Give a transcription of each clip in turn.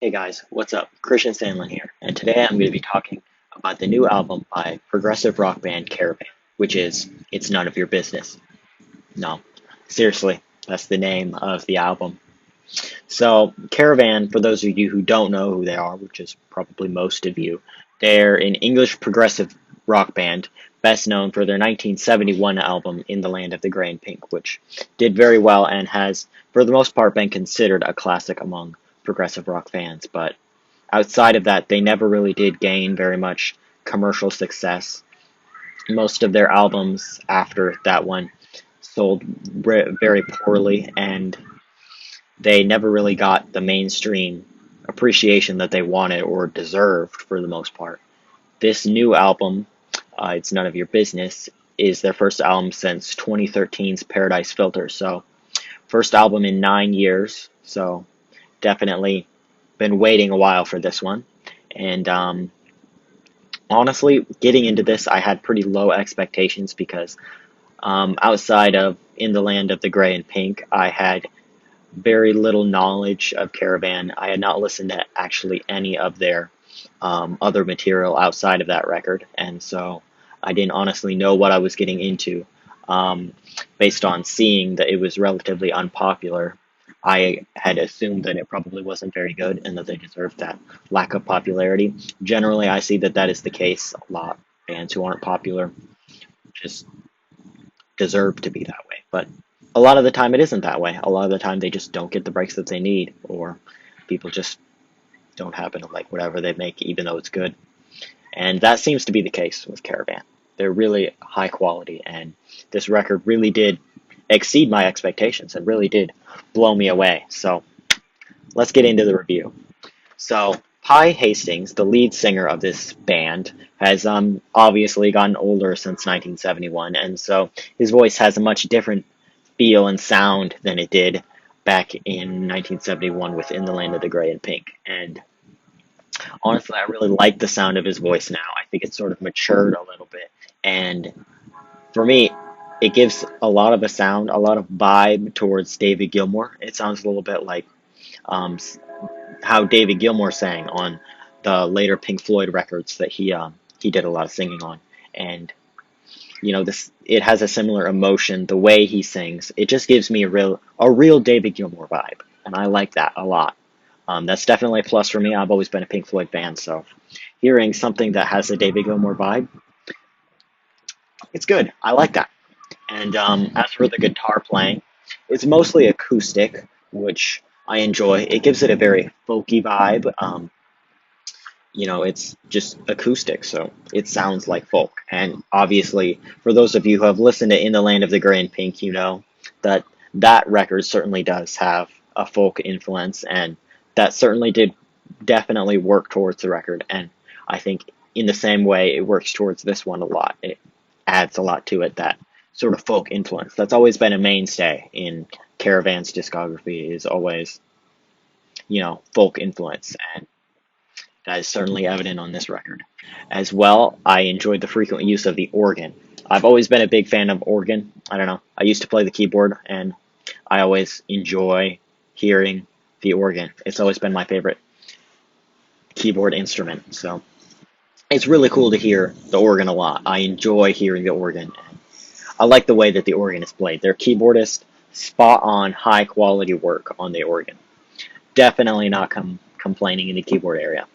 Hey guys, what's up? Christian Sandlin here, and today I'm going to be talking about the new album by progressive rock band Caravan, which is It's None of Your Business. No, seriously, that's the name of the album. So, Caravan, for those of you who don't know who they are, which is probably most of you, they're an English progressive rock band, best known for their 1971 album In the Land of the Grey and Pink, which did very well and has, for the most part, been considered a classic among progressive rock fans. But outside of that, they never really did gain very much commercial success. Most of their albums after that one sold very poorly, and they never really got the mainstream appreciation that they wanted or deserved for the most part. This new album, It's None of Your Business, is their first album since 2013's Paradise Filter. So, first album in 9 years. So, definitely been waiting a while for this one. And honestly, getting into this, I had pretty low expectations because outside of In the Land of the Grey and Pink, I had very little knowledge of Caravan. I had not listened to actually any of their other material outside of that record, and so I didn't honestly know what I was getting into. Um, Based on seeing that it was relatively unpopular, I had assumed that it probably wasn't very good and that they deserved that lack of popularity. Generally, I see that that is the case a lot. Bands who aren't popular just deserve to be that way. But a lot of the time, it isn't that way. A lot of the time, they just don't get the breaks that they need, or people just don't happen to like whatever they make, even though it's good. And that seems to be the case with Caravan. They're really high quality, and this record really did exceed my expectations and really did blow me away. So let's get into the review. So Pi Hastings, the lead singer of this band, has obviously gotten older since 1971, and so his voice has a much different feel and sound than it did back in 1971 with In the Land of the Grey and Pink. And honestly, I really like the sound of his voice now. I think it's sort of matured a little bit, and for me, it gives a lot of a sound, a lot of vibe towards David Gilmour. It sounds a little bit like um, how David Gilmour sang on the later Pink Floyd records that he did a lot of singing on, and this it has a similar emotion. The way he sings, it just gives me a real David Gilmour vibe, and I like that a lot. That's definitely a plus for me. I've always been a Pink Floyd fan, so hearing something that has a David Gilmour vibe, it's good. I like that. And as for the guitar playing, it's mostly acoustic, which I enjoy. It gives it a very folky vibe. It's just acoustic, so it sounds like folk. And obviously, for those of you who have listened to In the Land of the Grey and Pink, you know that that record certainly does have a folk influence, and that certainly did definitely work towards the record. And I think in the same way, it works towards this one a lot. It adds a lot to it, that sort of folk influence. That's always been a mainstay in Caravan's discography, is always, folk influence. And that is certainly evident on this record. As well, I enjoyed the frequent use of the organ. I've always been a big fan of organ. I don't know. I used to play the keyboard, and I always enjoy hearing the organ. It's always been my favorite keyboard instrument. So it's really cool to hear the organ a lot. I enjoy hearing the organ. I like the way that the organ is played. Their keyboardist, spot on, high quality work on the organ. Definitely not complaining in the keyboard area.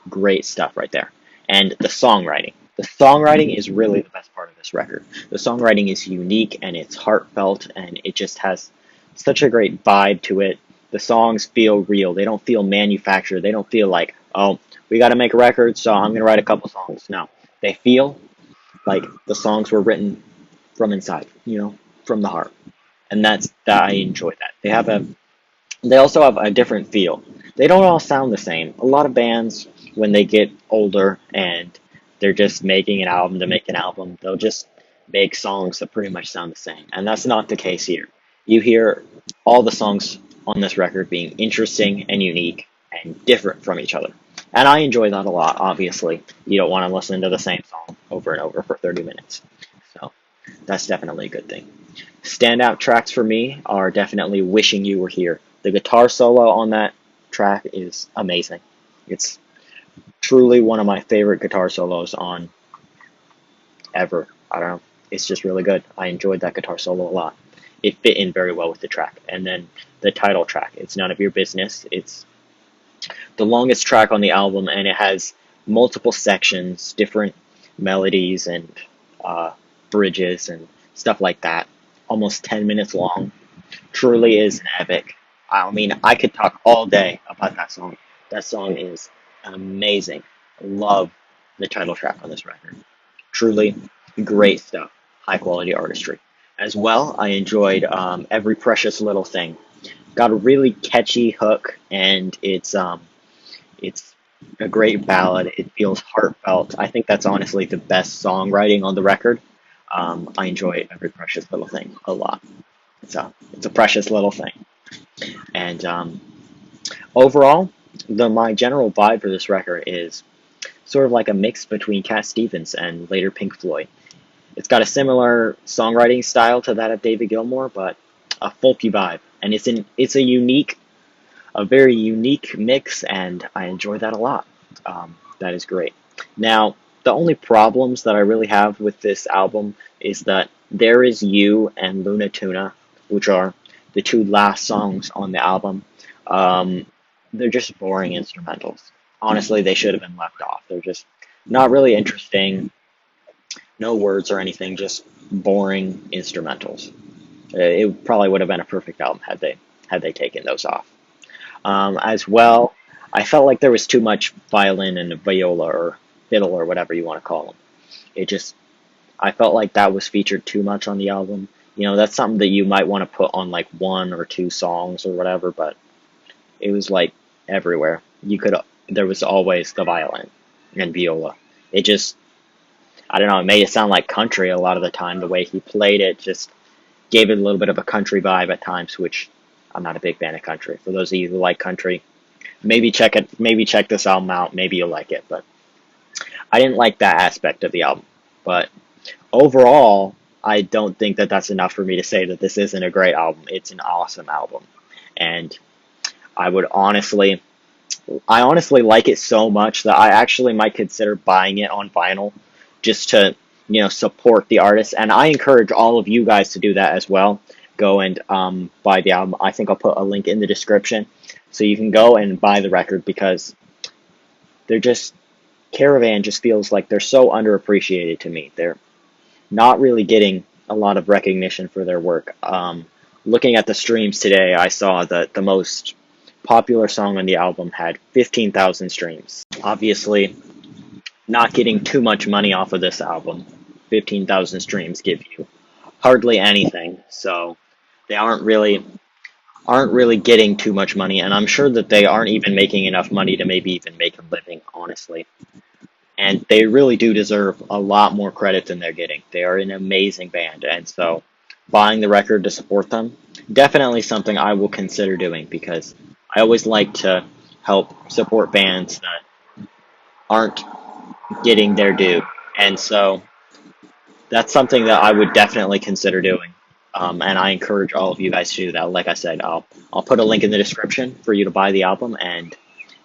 Great stuff right there. And the songwriting. The songwriting is really the best part of this record. The songwriting is unique and it's heartfelt and it just has such a great vibe to it. The songs feel real. They don't feel manufactured. They don't feel like, oh, we got to make a record, so I'm going to write a couple songs. No. They feel like the songs were written from inside, from the heart. And that I enjoy that. They also have a different feel. They don't all sound the same. A lot of bands, when they get older and they're just making an album to make an album, they'll just make songs that pretty much sound the same. And that's not the case here. You hear all the songs on this record being interesting and unique and different from each other. And I enjoy that a lot, obviously. You don't want to listen to the same song over and over for 30 minutes. So that's definitely a good thing. Standout tracks for me are definitely Wishing You Were Here. The guitar solo on that track is amazing. It's truly one of my favorite guitar solos on ever. I don't know. It's just really good. I enjoyed that guitar solo a lot. It fit in very well with the track. And then the title track, It's None of Your Business. It's the longest track on the album, and it has multiple sections, different melodies and uh, bridges and stuff like that. Almost 10 minutes long. Truly is an epic. I mean, I could talk all day about that song. That song is amazing. Love the title track on this record. Truly great stuff. High quality artistry. As well, I enjoyed Every Precious Little Thing. Got a really catchy hook, and it's a great ballad. It feels heartfelt. I think that's honestly the best songwriting on the record. I enjoy Every Precious Little Thing a lot. It's a precious little thing. And overall, my general vibe for this record is sort of like a mix between Cat Stevens and later Pink Floyd. It's got a similar songwriting style to that of David Gilmour, but a folky vibe. And it's a very unique mix, and I enjoy that a lot. That is great. Now, the only problems that I really have with this album is that There Is You and Luna Tuna, which are the two last songs on the album, um, they're just boring instrumentals. Honestly, they should have been left off. They're just not really interesting, no words or anything, just boring instrumentals. It probably would have been a perfect album had they taken those off. As well, I felt like there was too much violin and viola or fiddle or whatever you want to call them. It just, I felt like that was featured too much on the album. You know, that's something that you might want to put on like one or two songs or whatever, but it was like everywhere. There was always the violin and viola. It just, I don't know, it made it sound like country a lot of the time. The way he played it just gave it a little bit of a country vibe at times, which I'm not a big fan of country. For those of you who like country, maybe check this album out, maybe you'll like it, but I didn't like that aspect of the album. But overall, I don't think that that's enough for me to say that this isn't a great album. It's an awesome album, and I would I honestly like it so much that I actually might consider buying it on vinyl just to, support the artist. And I encourage all of you guys to do that as well. Go and buy the album. I think I'll put a link in the description so you can go and buy the record, because they're just, Caravan just feels like they're so underappreciated to me. They're not really getting a lot of recognition for their work. Looking at the streams today, I saw that the most popular song on the album had 15,000 streams. Obviously, not getting too much money off of this album. 15,000 streams give you hardly anything, so they aren't really getting too much money, and I'm sure that they aren't even making enough money to maybe even make a living, honestly. And they really do deserve a lot more credit than they're getting. They are an amazing band, and so buying the record to support them, definitely something I will consider doing, because I always like to help support bands that aren't getting their due. And so that's something that I would definitely consider doing. And I encourage all of you guys to do that. Like I said, I'll put a link in the description for you to buy the album, and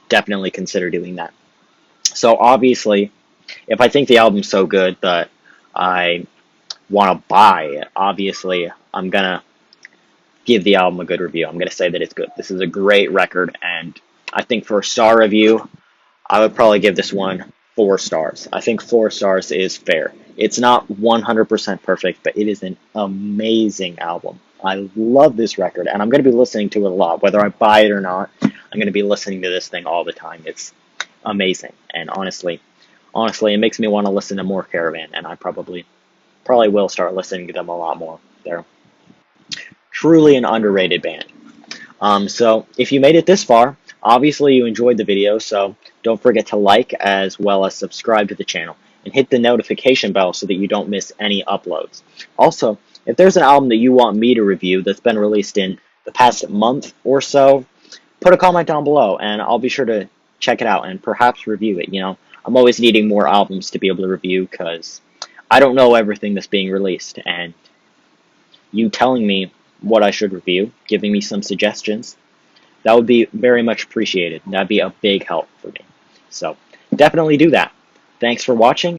definitely consider doing that. So obviously, if I think the album's so good that I want to buy it, obviously I'm gonna give the album a good review. I'm gonna say that it's good. This is a great record, and I think for a star review, I would probably give this one 4 stars. I think 4 stars is fair. It's not 100% perfect, but it is an amazing album. I love this record, and I'm going to be listening to it a lot. Whether I buy it or not, I'm going to be listening to this thing all the time. It's amazing, and honestly, it makes me want to listen to more Caravan, and I probably will start listening to them a lot more. They're truly an underrated band. So if you made it this far, obviously you enjoyed the video, so don't forget to like as well as subscribe to the channel and hit the notification bell so that you don't miss any uploads. Also, if there's an album that you want me to review that's been released in the past month or so, put a comment down below and I'll be sure to check it out and perhaps review it. I'm always needing more albums to be able to review, because I don't know everything that's being released, and you telling me what I should review, giving me some suggestions, that would be very much appreciated. That'd be a big help for me. So definitely do that. Thanks for watching,